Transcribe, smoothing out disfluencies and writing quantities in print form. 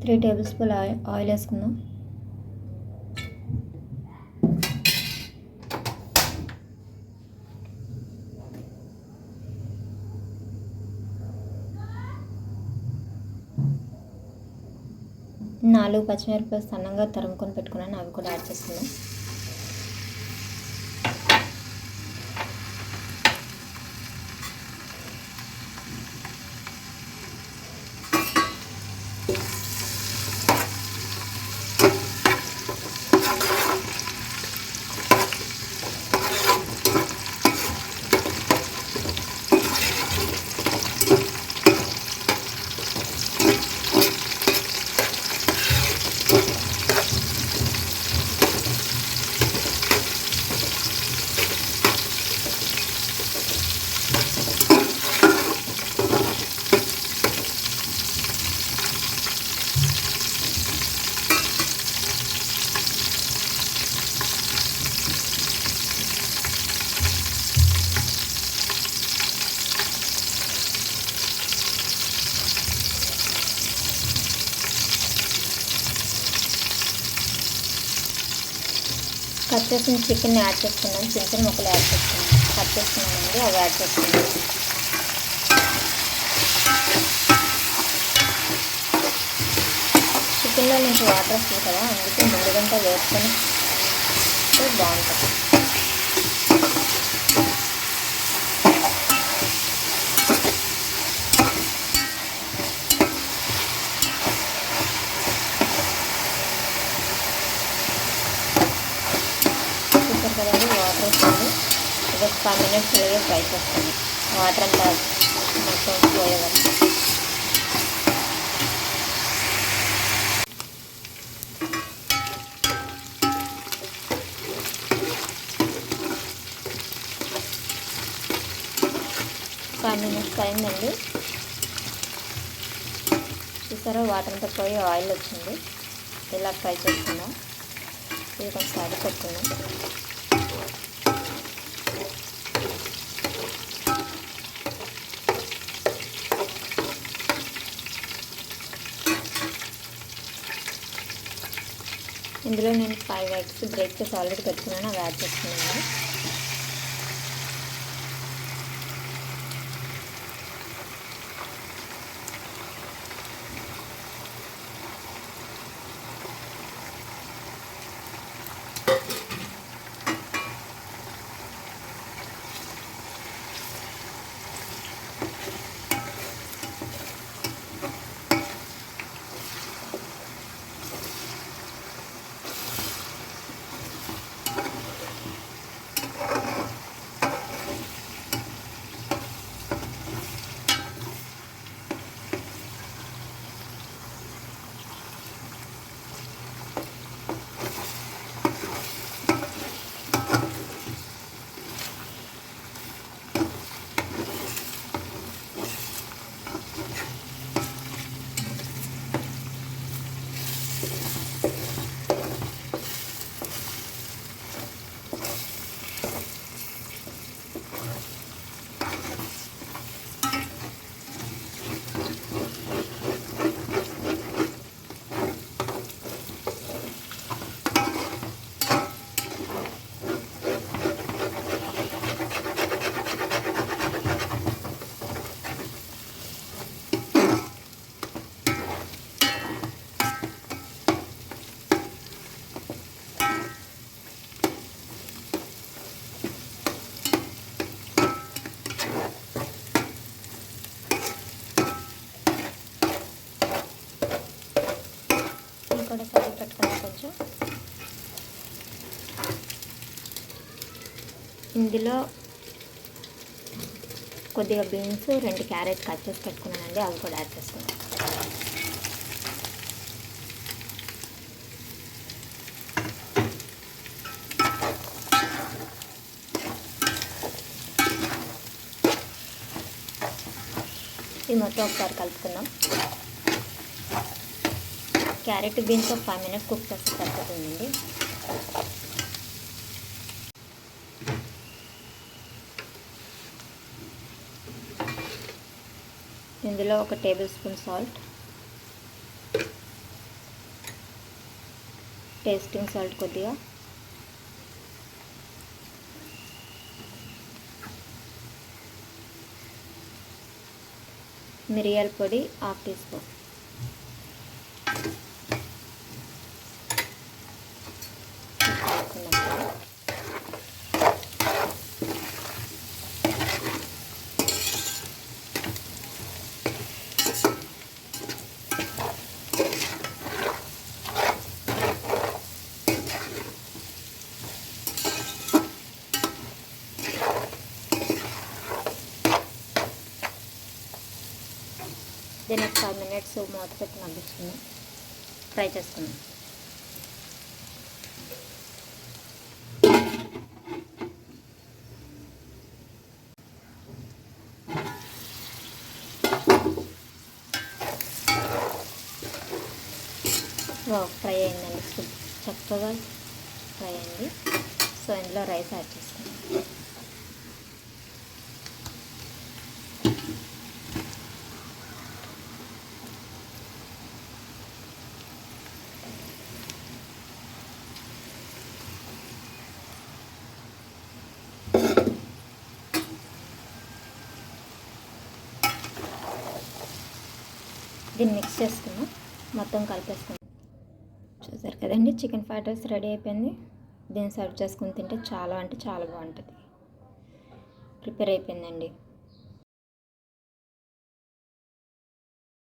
3 table spoon oil వేసుకుందాం. నాలుగు పచ్చిమిరపకాయలు సన్నంగా తరుముకొని పెట్టుకున్నాను, అవి కూడా యాడ్ చేసుకుందాం. కట్ చేసిన చికెన్ యాడ్ చేసుకున్నాం, చిన్న చిన్న ముక్కలు యాడ్ చేసుకున్నాం, కట్ చేసుకున్నామండి, అవి యాడ్ చేసుకున్నాం. చికెన్లో నుంచి వాటర్ వస్తుంది కదా, అందుకే ముందుగంట వేసుకొని బాగుంటుంది. కదండి, వాటర్ వస్తుంది. ఇది ఒక 5 minutes అలాగే ఫ్రై చేస్తాను, వాటర్ అంతా మొత్తం పోయేవారు. ఫైవ్ మినిట్స్ అయిందండి, చూసారా వాటర్ అంతా పోయి ఆయిల్ వచ్చింది. ఇలా ఫ్రై చేసుకుందాం. ఇది కొంచెం సాగి పెట్టుకుందాం. ఇందులో నేను 5 eggs బ్రేక్ చేసి ఆల్రెడీ పెట్టుకున్నాను, అవి యాడ్ చేసుకున్నాను. కూడా సరి పెట్టుకున్నాం. కొంచెం ఇందులో కొద్దిగా బీన్స్, 2 క్యారెట్ కట్ చేసి పెట్టుకున్నానండి, అవి కూడా యాడ్ చేసుకున్నాను. ఇది మొత్తం ఒకసారి కలుపుకుందాం. క్యారెట్ బీన్స్ ఒక 5 minutes కుక్ చేస్తే సరిపోతుందండి. ఇందులో 1 tablespoon సాల్ట్, టేస్టింగ్ సాల్ట్ కొద్దిగా, మిరియాల పొడి 1/2 టీ స్పూన్, దీన్ని 5 మినిట్స్ మూత పెట్టి మగ్గించుకుందాం, ఫ్రై చేసుకుందాం. ఫ్రై అయిందండి, చక్కగా ఫ్రై అయింది. సో ఇందులో రైస్ యాడ్ చేసుకుందాం. దీన్ని మిక్స్ చేసుకున్నాం, మొత్తం కలిపేసుకున్నాం. చూసారు కదండి, చికెన్ ఫ్రైడ్ రైస్ రెడీ అయిపోయింది. దీన్ని సర్వ్ చేసుకుని తింటే చాలా అంటే చాలా బాగుంటుంది. ప్రిపేర్ అయిపోయిందండి.